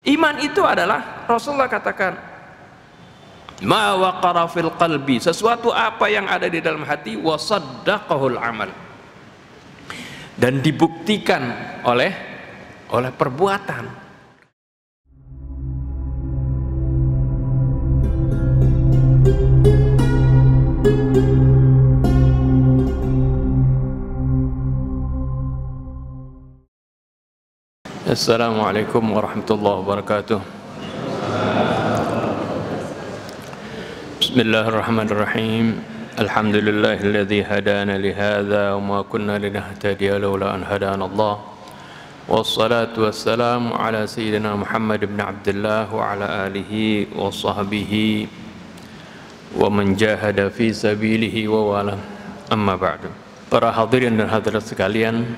Iman itu adalah, Rasulullah katakan, ma waqara fil qalbi, sesuatu apa yang ada di dalam hati, wa saddaqahul amal, dan dibuktikan oleh perbuatan. Assalamualaikum warahmatullahi wabarakatuh. Bismillahirrahmanirrahim. Alhamdulillahilladzi hadana li hadza wa ma kunna linahtadiya laula an hadana Allah. Wassalatu wassalamu ala sayyidina Muhammad ibn Abdullah wa ala alihi wa sahbihi wa man jahada fi sabilihi wa wala. Amma ba'du. Para hadirin dan hadirat sekalian,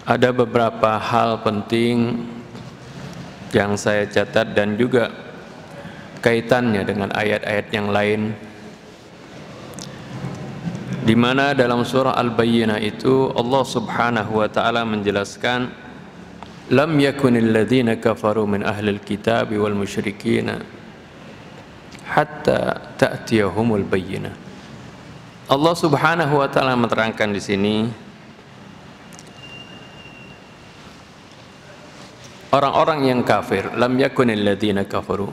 ada beberapa hal penting yang saya catat dan juga kaitannya dengan ayat-ayat yang lain, di mana dalam surah Al-Bayyinah itu Allah Subhanahu wa taala menjelaskan, lam yakunil ladzina kafaru min ahlil kitab wal musyrikin hatta ta'tiyahumul bayyinah. Allah Subhanahu wa taala menerangkan di sini, orang-orang yang kafir, lam yakunil ladzina kafaru,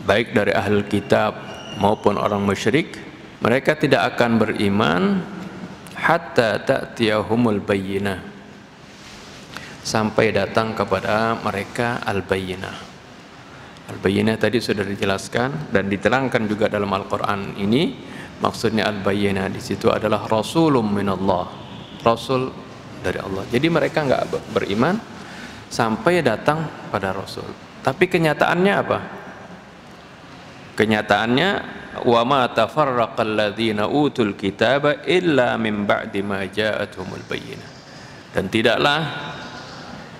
baik dari ahli kitab maupun orang musyrik, mereka tidak akan beriman hatta ta'tiyahumul bayyinah, sampai datang kepada mereka al-bayyinah. Al-bayyinah tadi sudah dijelaskan dan diterangkan juga dalam Al-Qur'an ini. Maksudnya al-bayyinah di situ adalah rasulun minallah, rasul dari Allah. Jadi mereka enggak beriman sampai datang pada Rasul. Tapi kenyataannya apa? Kenyataannya, wa ma tafarraqal ladzina utul kitaba illa min ba'di ma ja'atuhumul bayyinah. Dan tidaklah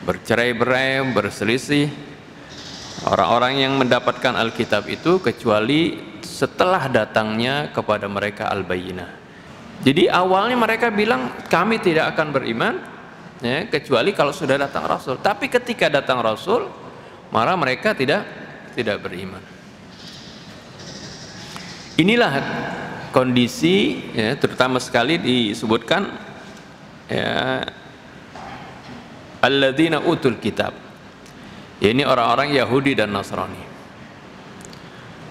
bercerai-berai, berselisih orang-orang yang mendapatkan Alkitab itu kecuali setelah datangnya kepada mereka al-bayyinah. Jadi awalnya mereka bilang kami tidak akan beriman, ya, kecuali kalau sudah datang Rasul. Tapi ketika datang Rasul, malah mereka tidak beriman. Inilah kondisi, ya, terutama sekali disebutkan, ya, alladzina utul kitab, ya, ini orang-orang Yahudi dan Nasrani.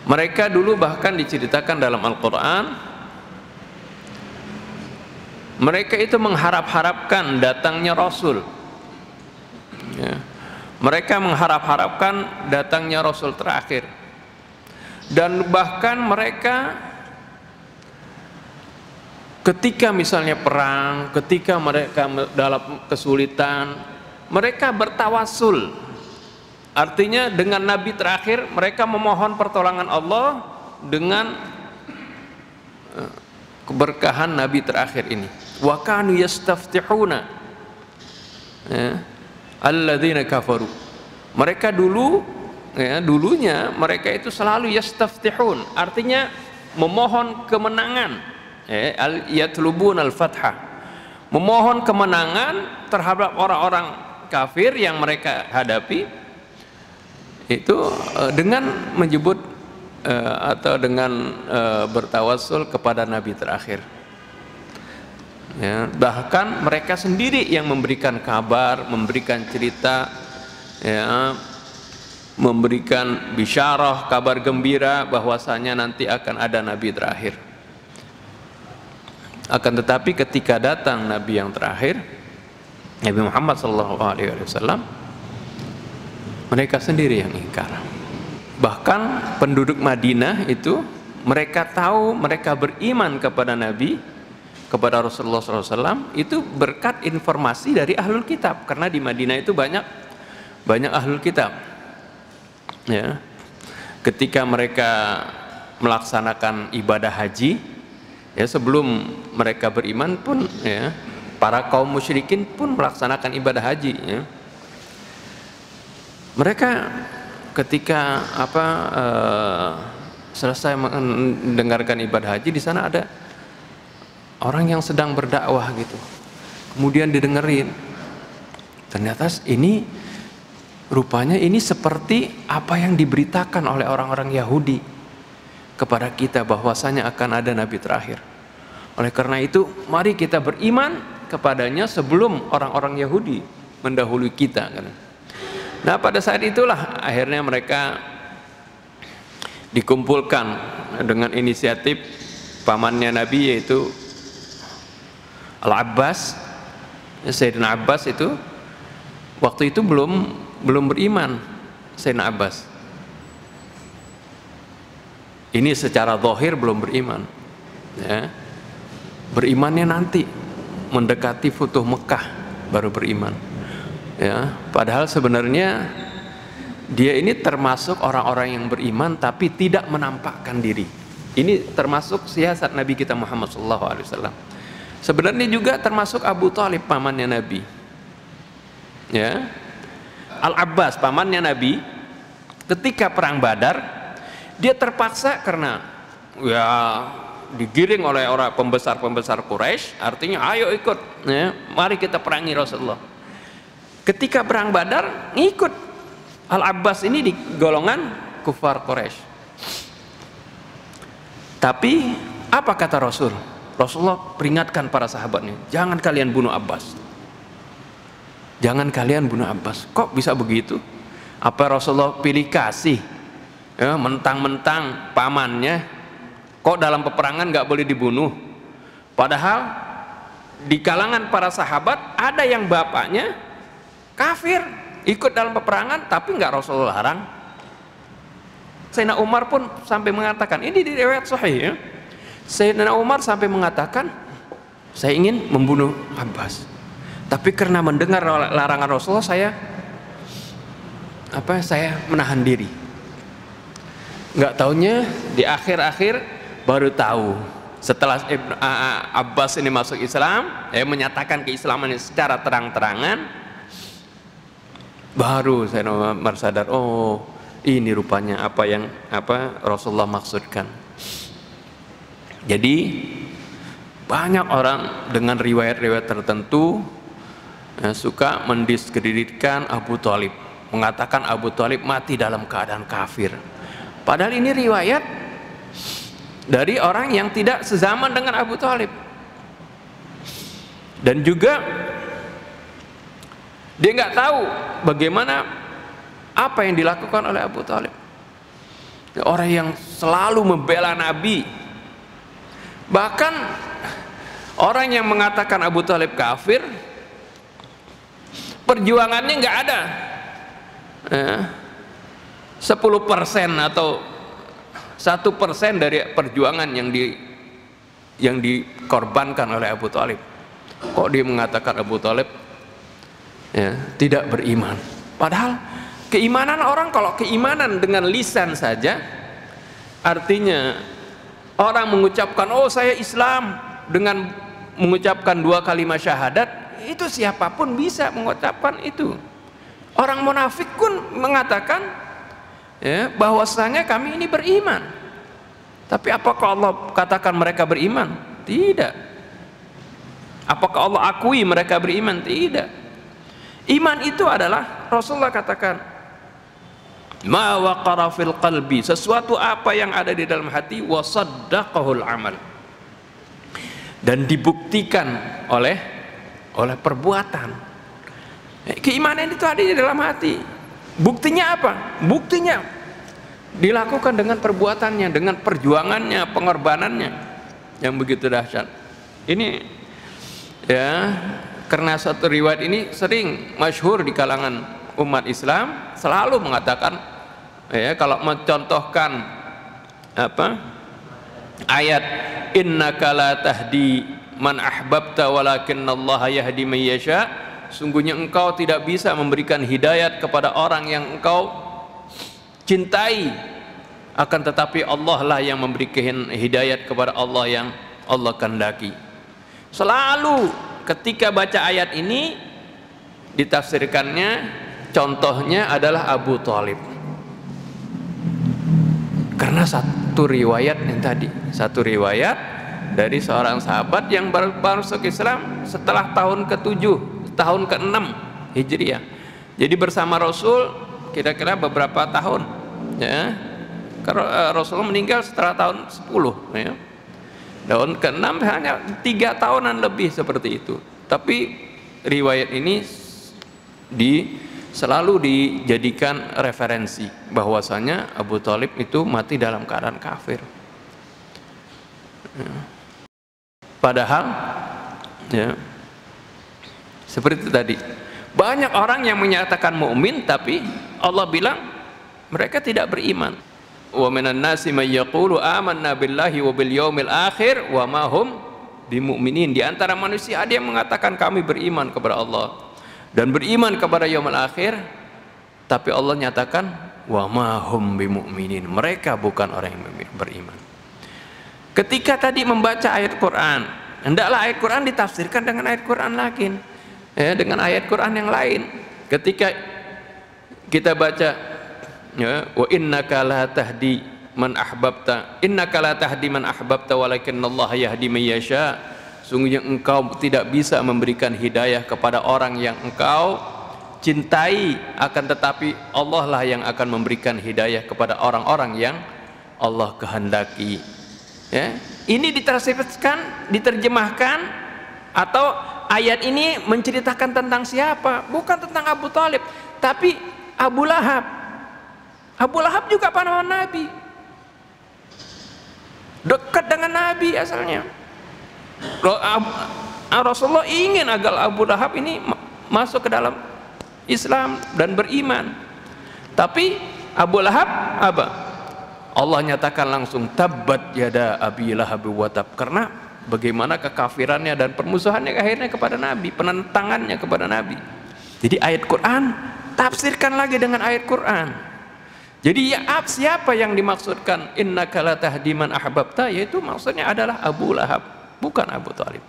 Mereka dulu bahkan diceritakan dalam Al-Quran, mereka itu mengharap-harapkan datangnya Rasul, ya. Mereka mengharap-harapkan datangnya Rasul terakhir. Dan bahkan mereka ketika misalnya perang, ketika mereka dalam kesulitan, mereka bertawasul. Artinya dengan Nabi terakhir mereka memohon pertolongan Allah dengan keberkahan Nabi terakhir ini. Wa kanu yastaftihuna, ya, alladzina kafaru. Mereka dulu, ya, dulunya mereka itu selalu yastaftihun, artinya memohon kemenangan, ya, yatlubun al-fathah, memohon kemenangan terhadap orang-orang kafir yang mereka hadapi itu dengan menyebut atau dengan bertawassul kepada Nabi terakhir. Ya, bahkan mereka sendiri yang memberikan kabar, memberikan cerita, ya, memberikan bisyarah, kabar gembira bahwasanya nanti akan ada Nabi terakhir. Akan tetapi ketika datang Nabi yang terakhir, Nabi Muhammad SAW, mereka sendiri yang ingkar. Bahkan penduduk Madinah itu, mereka tahu, mereka beriman kepada Nabi, kepada Rasulullah SAW itu berkat informasi dari ahlul kitab, karena di Madinah itu banyak ahlul kitab, ya. Ketika mereka melaksanakan ibadah haji, ya, sebelum mereka beriman pun, ya, para kaum musyrikin pun melaksanakan ibadah haji, ya. Mereka ketika selesai mendengarkan ibadah haji, di sana ada orang yang sedang berdakwah gitu, kemudian didengerin, ternyata ini rupanya ini seperti apa yang diberitakan oleh orang-orang Yahudi kepada kita bahwasanya akan ada nabi terakhir. Oleh karena itu, mari kita beriman kepadanya sebelum orang-orang Yahudi mendahului kita kan. Nah, pada saat itulah akhirnya mereka dikumpulkan dengan inisiatif pamannya Nabi, yaitu Al-Abbas. Sayyidina Abbas itu waktu itu belum beriman. Sayyidina Abbas ini secara zahir belum beriman, ya. Berimannya nanti mendekati Futuh Mekah baru beriman, ya. Padahal sebenarnya dia ini termasuk orang-orang yang beriman tapi tidak menampakkan diri. Ini termasuk siasat Nabi kita Muhammad SAW. Sebenarnya juga termasuk Abu Thalib, pamannya Nabi, ya. Al-Abbas, pamannya Nabi, ketika perang Badar dia terpaksa karena ya digiring oleh orang pembesar Quraisy, artinya ayo ikut, ya, mari kita perangi Rasulullah. Ketika perang Badar ngikut Al-Abbas ini di golongan kufar Quraisy. Tapi apa kata Rasul? Rasulullah peringatkan para sahabatnya, jangan kalian bunuh Abbas, jangan kalian bunuh Abbas. Kok bisa begitu? Apa Rasulullah pilih kasih, ya, mentang-mentang pamannya kok dalam peperangan nggak boleh dibunuh? Padahal di kalangan para sahabat ada yang bapaknya kafir ikut dalam peperangan tapi nggak Rasulullah larang. Sayyidina Umar pun sampai mengatakan, ini di riwayat sahih, ya, Sayyidina Umar sampai mengatakan, saya ingin membunuh Abbas, tapi karena mendengar larangan Rasulullah saya menahan diri. Nggak taunya di akhir-akhir baru tahu setelah Abbas ini masuk Islam, menyatakan keislamannya secara terang-terangan, baru saya sadar, oh ini rupanya apa yang Rasulullah maksudkan. Jadi banyak orang dengan riwayat-riwayat tertentu suka mendiskreditkan Abu Thalib, mengatakan Abu Thalib mati dalam keadaan kafir. Padahal ini riwayat dari orang yang tidak sezaman dengan Abu Thalib. Dan juga dia nggak tahu bagaimana apa yang dilakukan oleh Abu Thalib, orang yang selalu membela Nabi. Bahkan orang yang mengatakan Abu Thalib kafir, perjuangannya nggak ada 10% atau 1% dari perjuangan yang dikorbankan oleh Abu Thalib. Kok dia mengatakan Abu Thalib, ya, tidak beriman? Padahal keimanan orang, kalau keimanan dengan lisan saja, artinya orang mengucapkan oh saya Islam dengan mengucapkan 2 kalimat syahadat, itu siapapun bisa mengucapkan itu. Orang munafik pun mengatakan, ya, bahwasanya kami ini beriman. Tapi apakah Allah katakan mereka beriman? Tidak. Apakah Allah akui mereka beriman? Tidak. Iman itu adalah Rasulullah katakan, ma waqara fil qalbi, sesuatu apa yang ada di dalam hati, wa saddaqahul amal, dan dibuktikan oleh perbuatan. Keimanan itu ada di dalam hati. Buktinya apa? Buktinya dilakukan dengan perbuatannya, dengan perjuangannya, pengorbanannya yang begitu dahsyat. Ini, ya, karena satu riwayat ini sering masyhur di kalangan umat Islam, selalu mengatakan, ya, kalau mencontohkan ayat innaka la tahdi man ahbabta walakinnallaha yahdi man yasha, sungguhnya engkau tidak bisa memberikan hidayat kepada orang yang engkau cintai, akan tetapi Allah lah yang memberikan hidayat kepada Allah yang Allah kehendaki. Selalu ketika baca ayat ini ditafsirkannya, contohnya adalah Abu Thalib, karena satu riwayat yang tadi, satu riwayat dari seorang sahabat yang baru masuk Islam setelah tahun ke-7, tahun ke-6 Hijriah. Jadi bersama Rasul kira-kira beberapa tahun, ya. Karena Rasulullah meninggal setelah tahun 10, ya. Tahun ke-6 hanya 3 tahunan lebih seperti itu. Tapi riwayat ini selalu dijadikan referensi bahwasanya Abu Thalib itu mati dalam keadaan kafir. Ya. Padahal, ya, seperti itu tadi, banyak orang yang menyatakan mukmin tapi Allah bilang mereka tidak beriman. Wa minan nasi may yaqulu amanna billahi wa bil yaumil akhir wa ma hum bimumin. Di antara manusia ada yang mengatakan kami beriman kepada Allah dan beriman kepada yaumil akhir, tapi Allah nyatakan wa ma hum bimuminin, mereka bukan orang yang beriman. Ketika tadi membaca ayat Quran, hendaklah ayat Quran ditafsirkan dengan ayat Quran lagi, ya, dengan ayat Quran yang lain. Ketika kita baca, ya, wa innaka la tahdi man ahbabta, innaka la tahdi man ahbabta walakinnallaha yahdi man yasha. Sungguhnya engkau tidak bisa memberikan hidayah kepada orang yang engkau cintai, akan tetapi Allah lah yang akan memberikan hidayah kepada orang-orang yang Allah kehendaki. Ya, ini diterjemahkan atau ayat ini menceritakan tentang siapa? Bukan tentang Abu Thalib, tapi Abu Lahab. Abu Lahab juga pahlawan Nabi, dekat dengan Nabi asalnya. Rasulullah ingin agar Abu Lahab ini masuk ke dalam Islam dan beriman, tapi Abu Lahab apa? Allah nyatakan langsung tabbat yada abi lahab wa tab, karena bagaimana kekafirannya dan permusuhannya akhirnya kepada Nabi, penentangannya kepada Nabi. Jadi ayat Quran tafsirkan lagi dengan ayat Quran. Jadi ya, siapa yang dimaksudkan innaka la tahdi man ahbabta, yaitu maksudnya adalah Abu Lahab, bukan Abu Thalib.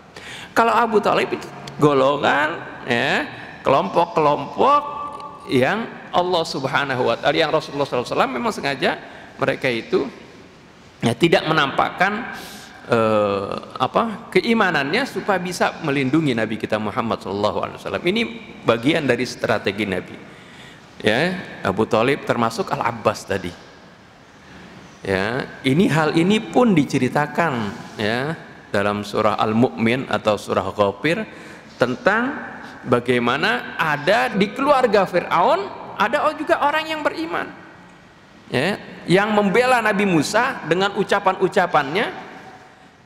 Kalau Abu Thalib itu golongan, ya, kelompok-kelompok yang Allah Subhanahu wa taala, yang Rasulullah SAW memang sengaja mereka itu, ya, tidak menampakkan keimanannya supaya bisa melindungi Nabi kita Muhammad SAW. Ini bagian dari strategi Nabi. Ya, Abu Thalib termasuk Al-Abbas tadi. Ya, hal ini pun diceritakan, ya, dalam surah Al-Mu'min atau surah Ghafir tentang bagaimana ada di keluarga Fir'aun ada juga orang yang beriman, ya, yang membela Nabi Musa dengan ucapan-ucapannya,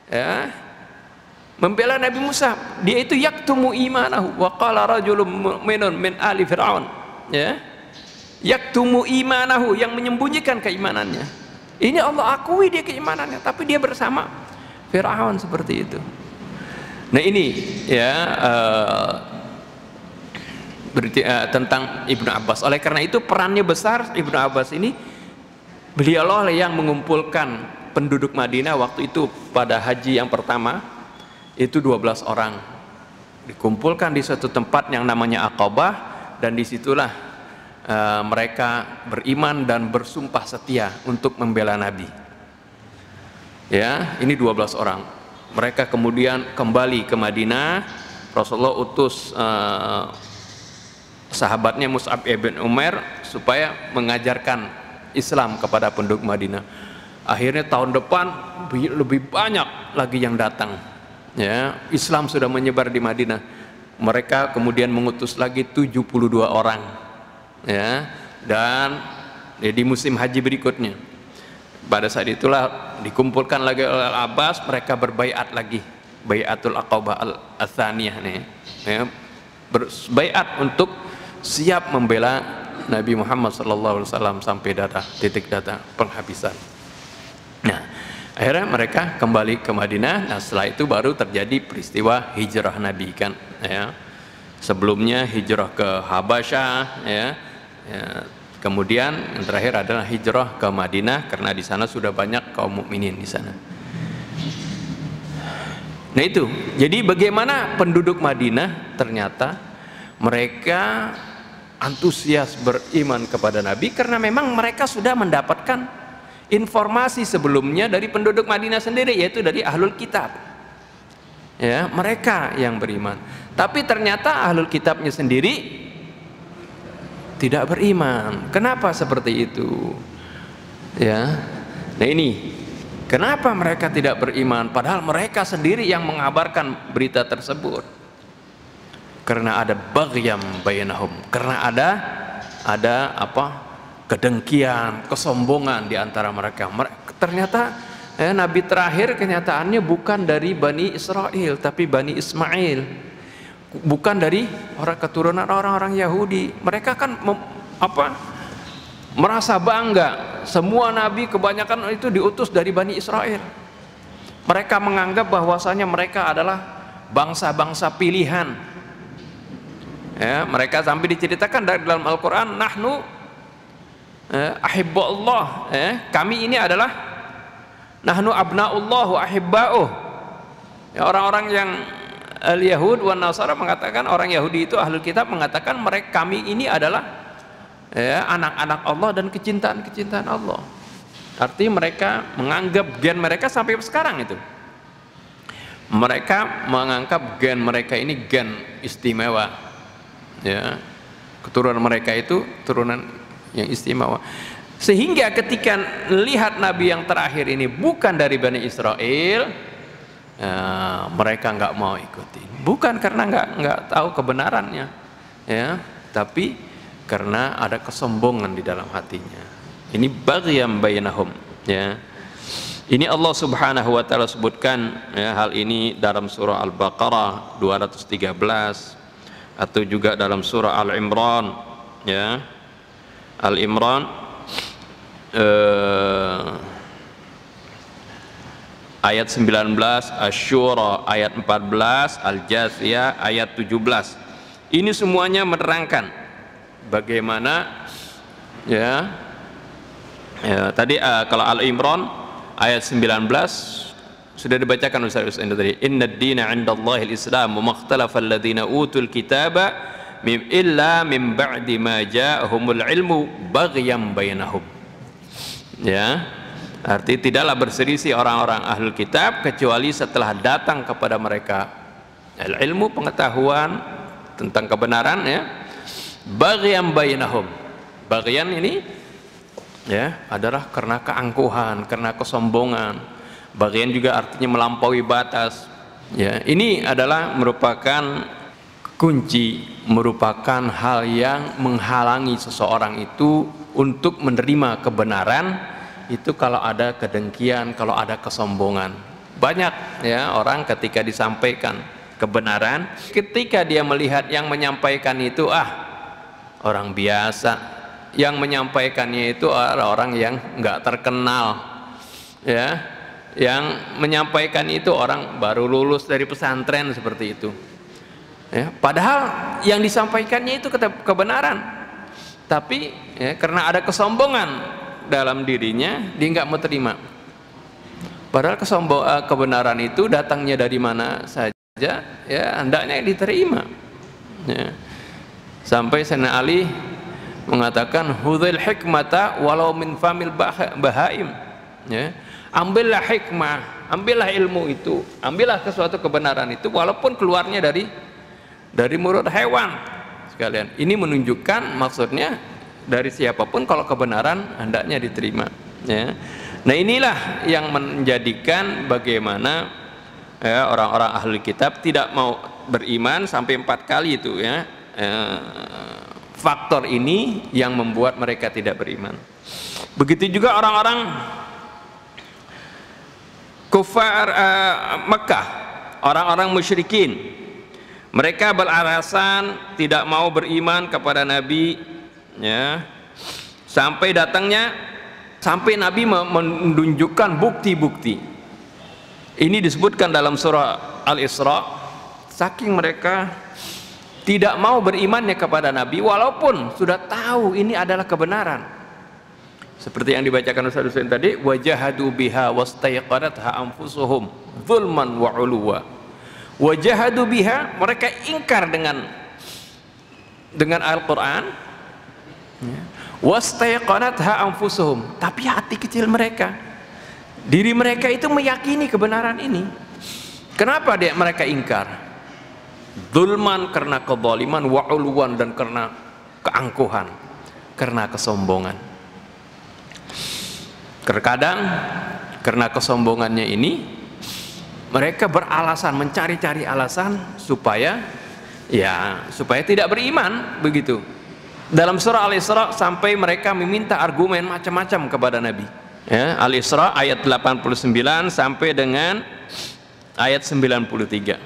ya, membela Nabi Musa. Dia itu yaktumu imanahu wa qala rajulun mu'minun min ali Fir'aun, ya, yaktumu imanahu, yang menyembunyikan keimanannya. Ini Allah akui dia keimanannya, tapi dia bersama Fir'aun seperti itu. Nah ini, ya, tentang Ibnu Abbas. Oleh karena itu perannya besar Ibnu Abbas ini. Beliau yang mengumpulkan penduduk Madinah waktu itu pada haji yang pertama, itu 12 orang dikumpulkan di suatu tempat yang namanya Aqabah, dan disitulah mereka beriman dan bersumpah setia untuk membela Nabi. Ya, ini 12 orang. Mereka kemudian kembali ke Madinah. Rasulullah utus sahabatnya Mus'ab ibn Umair supaya mengajarkan Islam kepada penduduk Madinah. Akhirnya tahun depan lebih banyak lagi yang datang, ya, Islam sudah menyebar di Madinah. Mereka kemudian mengutus lagi 72 orang, ya, dan di musim haji berikutnya, pada saat itulah dikumpulkan lagi oleh Al-Abbas. Mereka berbaiat lagi, baiatul Aqabah al-Tsaniyah nih, ya, berbaiat untuk siap membela Nabi Muhammad SAW sampai titik data penghabisan. Nah, akhirnya mereka kembali ke Madinah. Nah, setelah itu baru terjadi peristiwa hijrah Nabi, kan, ya. Sebelumnya hijrah ke Habasyah, ya, kemudian yang terakhir adalah hijrah ke Madinah karena di sana sudah banyak kaum mukminin di sana. Nah itu, jadi bagaimana penduduk Madinah ternyata mereka antusias beriman kepada Nabi karena memang mereka sudah mendapatkan informasi sebelumnya dari penduduk Madinah sendiri, yaitu dari ahlul kitab, ya, mereka yang beriman. Tapi ternyata ahlul kitabnya sendiri tidak beriman. Kenapa seperti itu? Ya. Nah ini, kenapa mereka tidak beriman padahal mereka sendiri yang mengabarkan berita tersebut? Karena ada baghyam bainahum, karena ada apa? Kedengkian, kesombongan di antara mereka. Ternyata nabi terakhir kenyataannya bukan dari Bani Israel tapi Bani Ismail, bukan dari keturunan orang-orang Yahudi. Mereka kan merasa bangga semua nabi kebanyakan itu diutus dari Bani Israel. Mereka menganggap bahwasanya mereka adalah bangsa-bangsa pilihan. Ya, mereka sampai diceritakan dalam Al-Quran, nahnu ahibbullah, kami ini adalah nahnu abnaullah wa ahibba'uh. Ya, orang-orang yang al-Yahud wa Nasara mengatakan, orang Yahudi itu ahlul kitab mengatakan mereka kami ini adalah anak-anak Allah dan kecintaan Allah. Artinya mereka menganggap gen mereka sampai sekarang itu, mereka menganggap gen mereka ini gen istimewa. Ya, keturunan mereka itu turunan yang istimewa, sehingga ketika lihat nabi yang terakhir ini bukan dari Bani Israel, mereka nggak mau ikuti, bukan karena nggak tahu kebenarannya, ya, tapi karena ada kesombongan di dalam hatinya. Ini baghyam bainahum, ya. Ini Allah Subhanahu wa taala sebutkan, ya, hal ini dalam surah Al-Baqarah 213 atau juga dalam surah Al-Imran, ya. Al-Imran ayat 19, Asy-Syura ayat 14, Al-Jathiyah ayat 17. Ini semuanya menerangkan bagaimana, ya, tadi kalau Al-Imran ayat 19 sudah dibacakan Ustaz tadi, innad dina 'indallahil Islam wa makhtalafa alladziina utul kitaba illa min ba'di ma ja'ahumul ilmu baghyam bainahum. Ya, arti tidaklah berselisih orang-orang ahlul kitab kecuali setelah datang kepada mereka ilmu, pengetahuan tentang kebenaran, ya, baghyam bainahum. Baghyan ini, ya, adalah karena keangkuhan, karena kesombongan. Baghyan juga artinya melampaui batas. Ya, ini adalah merupakan kunci, merupakan hal yang menghalangi seseorang itu untuk menerima kebenaran itu kalau ada kedengkian, kalau ada kesombongan. Banyak, ya, orang ketika disampaikan kebenaran, ketika dia melihat yang menyampaikan itu orang biasa, yang menyampaikannya itu orang yang nggak terkenal, ya, yang menyampaikan itu orang baru lulus dari pesantren seperti itu. Ya, padahal yang disampaikannya itu kebenaran, tapi, ya, karena ada kesombongan dalam dirinya, dia nggak mau terima. Padahal kebenaran itu datangnya dari mana saja, ya, hendaknya diterima. Ya. Sampai Sayyidina Ali mengatakan, hudhil hikmata walau min famil bahaim. Ya. Ambillah hikmah, ambillah ilmu itu, ambillah sesuatu kebenaran itu walaupun keluarnya dari mulut hewan sekalian. Ini menunjukkan maksudnya dari siapapun kalau kebenaran hendaknya diterima, ya. Nah, inilah yang menjadikan bagaimana, ya, orang-orang ahli kitab tidak mau beriman sampai 4 kali itu, ya. Faktor ini yang membuat mereka tidak beriman. Begitu juga orang-orang kufar Mekah, orang-orang musyrikin. Mereka beralasan tidak mau beriman kepada Nabi, ya, sampai Nabi menunjukkan bukti-bukti. Ini disebutkan dalam surah Al-Isra. Saking mereka tidak mau berimannya kepada Nabi walaupun sudah tahu ini adalah kebenaran. Seperti yang dibacakan Ustaz Husain tadi, wajahadu biha wastayqanatha anfusuhum zulman wa 'uluwa. Wajahadu biha, mereka ingkar dengan Al-Quran, wastayqanatha anfusuhum, tapi hati kecil mereka, diri mereka itu meyakini kebenaran ini. Kenapa mereka ingkar? Zulman, karena kezaliman, wa 'uluwan, dan karena keangkuhan. karena kesombongan. Terkadang karena kesombongannya ini mereka beralasan, mencari-cari alasan supaya tidak beriman begitu. Dalam surah Al-Isra sampai mereka meminta argumen macam-macam kepada Nabi. Ya, Al-Isra ayat 89 sampai dengan ayat 93.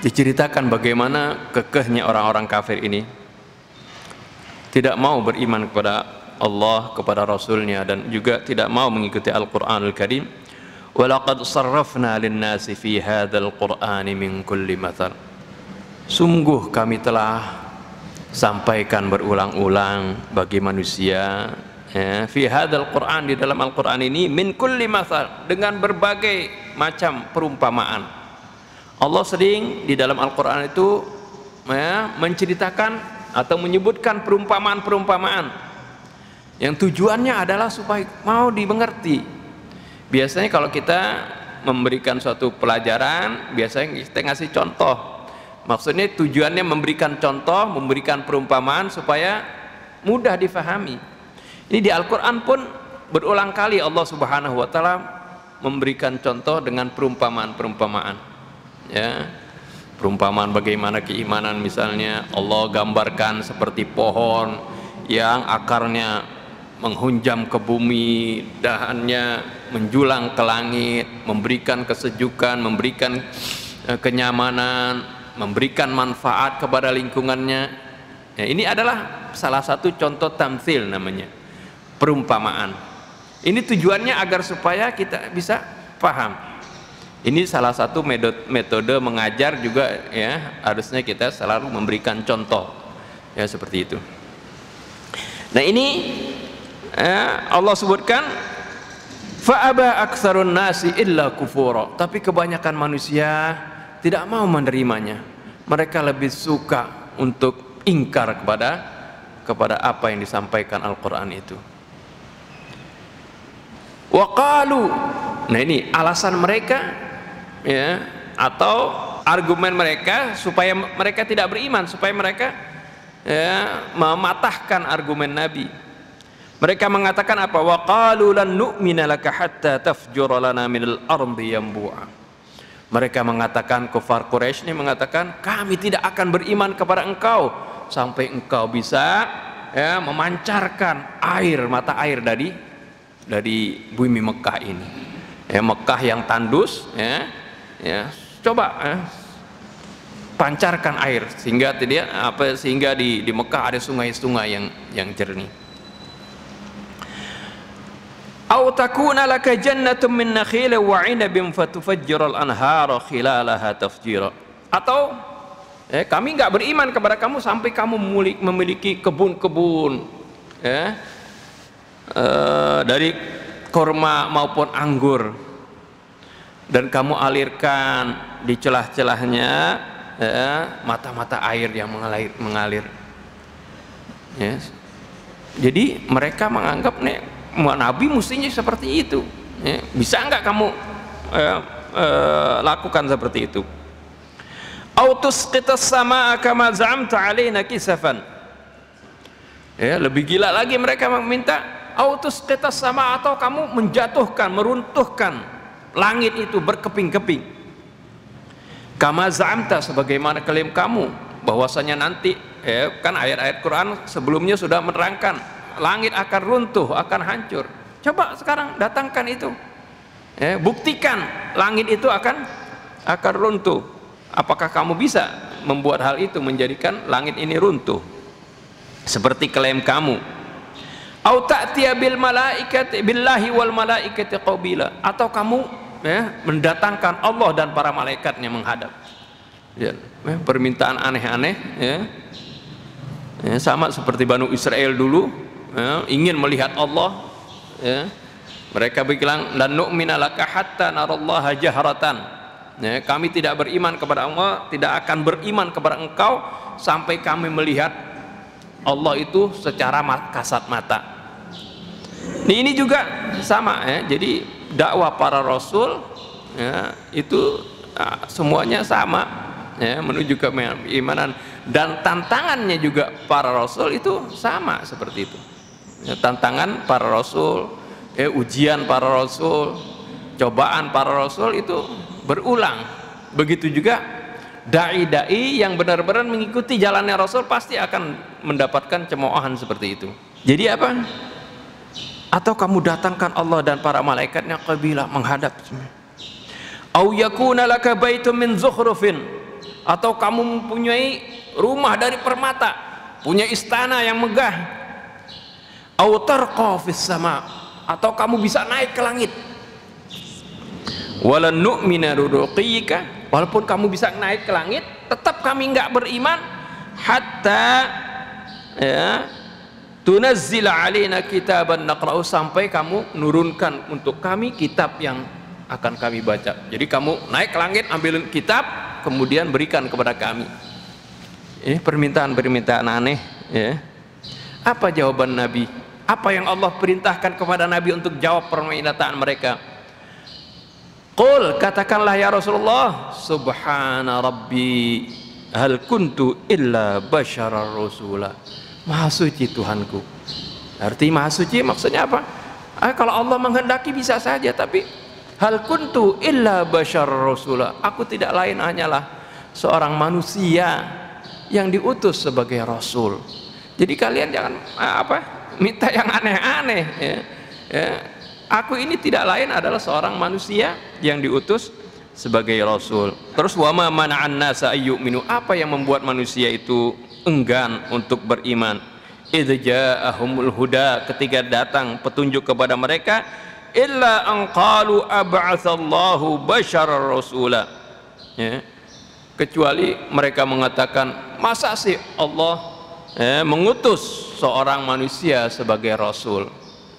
Diceritakan bagaimana kekehnya orang-orang kafir ini tidak mau beriman kepada Allah, kepada Rasulnya, dan juga tidak mau mengikuti Al-Quranul Karim. Walaqad sarrafna lin-nasi fi hadzal qur'ani min kulli mathal. Sungguh kami telah sampaikan berulang-ulang bagi manusia fi hadzal Qur'an, di dalam Al-Qur'an ini, min kulli mathal, dengan berbagai macam perumpamaan. Allah sering di dalam Al-Qur'an itu menceritakan atau menyebutkan perumpamaan-perumpamaan yang tujuannya adalah supaya mau dimengerti. Biasanya kalau kita memberikan suatu pelajaran, biasanya kita ngasih contoh. Maksudnya tujuannya memberikan contoh, memberikan perumpamaan supaya mudah difahami. Ini di Al-Quran pun berulang kali Allah Subhanahu wa Ta'ala memberikan contoh dengan perumpamaan-perumpamaan. Ya, perumpamaan bagaimana keimanan, misalnya Allah gambarkan seperti pohon yang akarnya menghunjam ke bumi, dahannya menjulang ke langit, memberikan kesejukan, memberikan kenyamanan, memberikan manfaat kepada lingkungannya. Ya, ini adalah salah satu contoh tamtsil, namanya perumpamaan. Ini tujuannya agar supaya kita bisa paham. Ini salah satu metode mengajar juga, ya, harusnya kita selalu memberikan contoh, ya, seperti itu. Nah, ini Allah sebutkan fa'aba aktsarun nasi illa kufura, tapi kebanyakan manusia tidak mau menerimanya. Mereka lebih suka untuk ingkar kepada apa yang disampaikan Al-Quran itu. Waqalu, nah ini alasan mereka, ya, atau argumen mereka supaya mereka tidak beriman, supaya mereka, ya, mematahkan argumen Nabi. Mereka mengatakan apa? Waqalu lan nu'mina laka hatta tafjura lana minal ardi yanbu'a. Mereka mengatakan, kufar Quraisy ini mengatakan, kami tidak akan beriman kepada engkau sampai engkau bisa, ya, memancarkan air, mata air dari bumi Mekah ini. Ya, Mekah yang tandus, ya, coba pancarkan air sehingga di Mekah ada sungai-sungai yang jernih. Au takuna laka jannatun min nakhilin wa 'inabin fatufajjiral anhara khilalaha tafjira. Atau kami enggak beriman kepada kamu sampai kamu memiliki kebun-kebun, ya, dari kurma maupun anggur, dan kamu alirkan di celah-celahnya, ya, mata-mata air yang mengalir. Yes. Jadi mereka menganggap Nabi mestinya seperti itu. Ya, bisa enggak kamu lakukan seperti itu? Autus qitas samaa kama za'amta alaina kisafan. Ya, lebih gila lagi mereka meminta autus qitas sama, atau kamu menjatuhkan, meruntuhkan langit itu berkeping-keping. Kama za'amta, sebagaimana klaim kamu bahwasanya nanti, kan ayat-ayat Quran sebelumnya sudah menerangkan langit akan runtuh, akan hancur. Coba sekarang datangkan itu, buktikan langit itu akan runtuh. Apakah kamu bisa membuat hal itu, menjadikan langit ini runtuh seperti klaim kamu? Au ta'tiya bil malaikati billahi wal malaikati qabila, atau kamu, mendatangkan Allah dan para malaikatnya menghadap. Ya, permintaan aneh-aneh, ya. Sama seperti Banu Israel dulu, ingin melihat Allah, ya. Mereka bilang lan nu'mina laka hatta narallaha jahratan. Ya, kami tidak beriman kepada Allah, tidak akan beriman kepada engkau sampai kami melihat Allah itu secara kasat mata. Ini juga sama, ya. Jadi dakwah para rasul, ya, itu semuanya sama, ya, menuju ke keimanan. Dan tantangannya juga para rasul itu sama seperti itu. Ya, tantangan para rasul, ujian para rasul, cobaan para rasul itu berulang. Begitu juga dai-dai yang benar-benar mengikuti jalannya Rasul pasti akan mendapatkan cemoohan seperti itu. Jadi apa? Atau kamu datangkan Allah dan para malaikatnya qabilah menghadap. Au yakuna laka baitun min zukhrufin, atau kamu mempunyai rumah dari permata, punya istana yang megah. Au tarqa fis sama, atau kamu bisa naik ke langit. Walan nu'mina ruqiyika, walaupun kamu bisa naik ke langit, tetap kami enggak beriman hatta tunazzila alaina kitaban naqra'u, sampai kamu nurunkan untuk kami kitab yang akan kami baca. Jadi kamu naik ke langit, ambil kitab, kemudian berikan kepada kami. Ini permintaan-permintaan aneh, ya. Apa jawaban Nabi? Apa yang Allah perintahkan kepada Nabi untuk jawab permintaan mereka? Qul, katakanlah ya Rasulullah, subhana rabbi hal kuntu illa basyarar rasula. Maha suci Tuhanku. Arti maha suci maksudnya apa? Kalau Allah menghendaki bisa saja, tapi hal kuntu illa basyarar rasula, aku tidak lain hanyalah seorang manusia yang diutus sebagai rasul. Jadi kalian jangan minta yang aneh-aneh, ya. Aku ini tidak lain adalah seorang manusia yang diutus sebagai rasul. Terus wa ma mana'an nasa ayyuminu, apa yang membuat manusia itu enggan untuk beriman? Idza ja'ahumul huda, ketika datang petunjuk kepada mereka, illa an qalu ab'atsallahu basyarar rasula, ya. Kecuali mereka mengatakan, masa sih Allah mengutus seorang manusia sebagai rasul?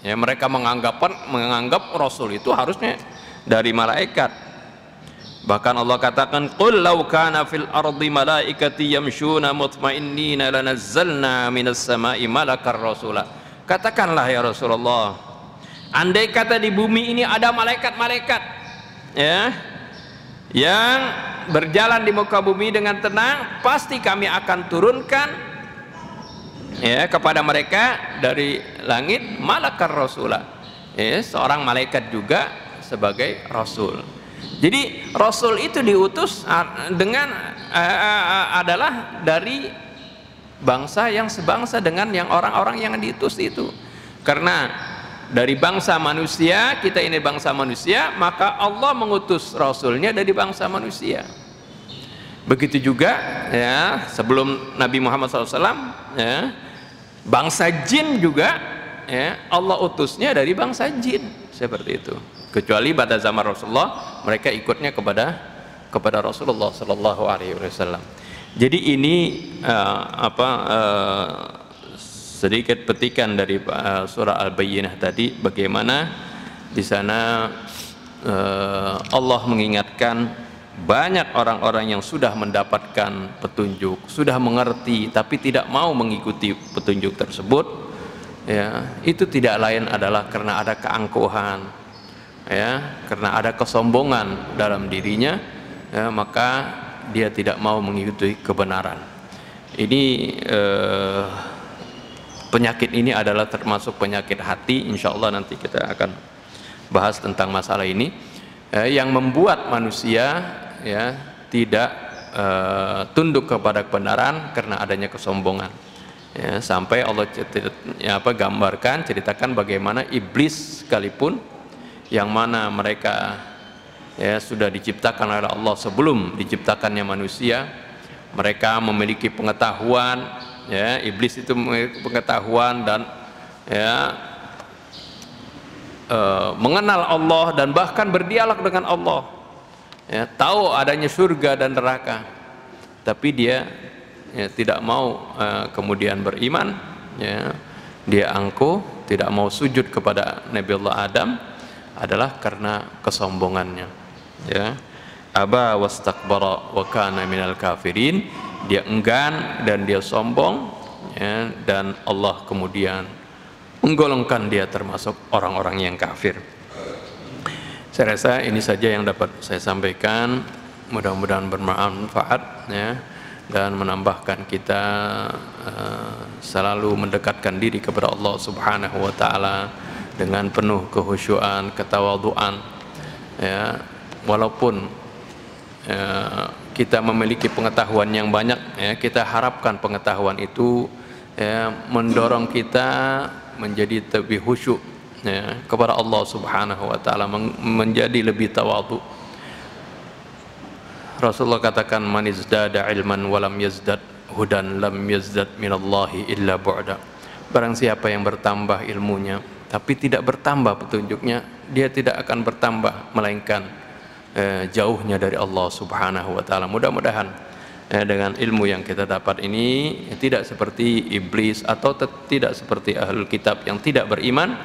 Ya, mereka menganggap rasul itu harusnya dari malaikat. Bahkan Allah katakan, qul law kana fil ardi malaikati yamshuna mutmainnina lanazzalna minas sama'i malakar rasula. Katakanlah ya Rasulullah, andai kata di bumi ini ada malaikat-malaikat, ya, yang berjalan di muka bumi dengan tenang, pasti kami akan turunkan, ya, kepada mereka dari langit malakar rasula, ya, seorang malaikat juga sebagai rasul. Jadi rasul itu diutus dengan adalah dari bangsa yang sebangsa dengan yang orang-orang yang diutus itu. Karena dari bangsa manusia, kita ini bangsa manusia, maka Allah mengutus rasulnya dari bangsa manusia. Begitu juga, ya, sebelum Nabi Muhammad SAW, ya, bangsa jin juga, ya, Allah utusnya dari bangsa jin, seperti itu. Kecuali pada zaman Rasulullah, mereka ikutnya kepada Rasulullah Sallallahu Alaihi Wasallam. Jadi ini sedikit petikan dari surah Al-Bayyinah tadi, bagaimana di sana Allah mengingatkan banyak orang-orang yang sudah mendapatkan petunjuk, sudah mengerti, tapi tidak mau mengikuti petunjuk tersebut. Ya, itu tidak lain adalah karena ada keangkuhan, ya, karena ada kesombongan dalam dirinya, ya, maka dia tidak mau mengikuti kebenaran. Ini penyakit ini adalah termasuk penyakit hati. Insya Allah nanti kita akan bahas tentang masalah ini, yang membuat manusia, ya, tidak tunduk kepada kebenaran karena adanya kesombongan. Ya, sampai Allah ceritakan bagaimana iblis sekalipun, yang mana mereka, ya, sudah diciptakan oleh Allah sebelum diciptakannya manusia, mereka memiliki pengetahuan, ya, iblis itu memiliki pengetahuan dan, ya, mengenal Allah dan bahkan berdialog dengan Allah, ya, tahu adanya surga dan neraka, tapi dia, ya, tidak mau kemudian beriman, ya, dia angkuh, tidak mau sujud kepada Nabiullah Adam, adalah karena kesombongannya, ya. Aba wastakbara wa kana minal kafirin, dia enggan dan dia sombong, ya, dan Allah kemudian menggolongkan dia termasuk orang-orang yang kafir. Saya rasa ini saja yang dapat saya sampaikan, mudah-mudahan bermanfaat, ya. dan menambahkan kita selalu mendekatkan diri kepada Allah Subhanahu wa taala dengan penuh kehusyuan, ketawaduan, ya, walaupun kita memiliki pengetahuan yang banyak, ya, kita harapkan pengetahuan itu, ya, mendorong kita menjadi lebih khusyuk, ya, kepada Allah Subhanahu wa taala, menjadi lebih tawadhu. Rasulullah katakan, man izdada ilman walam yazdad hudan lam yazdad minallahi illa bu'da. Barang siapa yang bertambah ilmunya tapi tidak bertambah petunjuknya, dia tidak akan bertambah melainkan jauhnya dari Allah Subhanahu wa taala. Mudah-mudahan dengan ilmu yang kita dapat ini tidak seperti iblis atau tidak seperti ahlul kitab yang tidak beriman,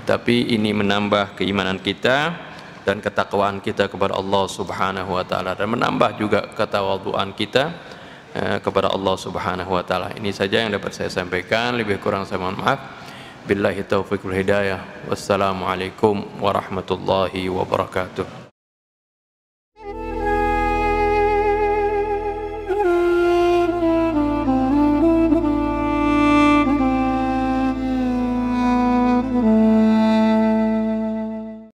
tapi ini menambah keimanan kita dan ketakwaan kita kepada Allah Subhanahu wa taala, dan menambah juga ketawadhuan kita kepada Allah Subhanahu wa taala. Ini saja yang dapat saya sampaikan, lebih kurang saya mohon maaf. Billahi taufiq wal hidayah. Wassalamualaikum warahmatullahi wabarakatuh.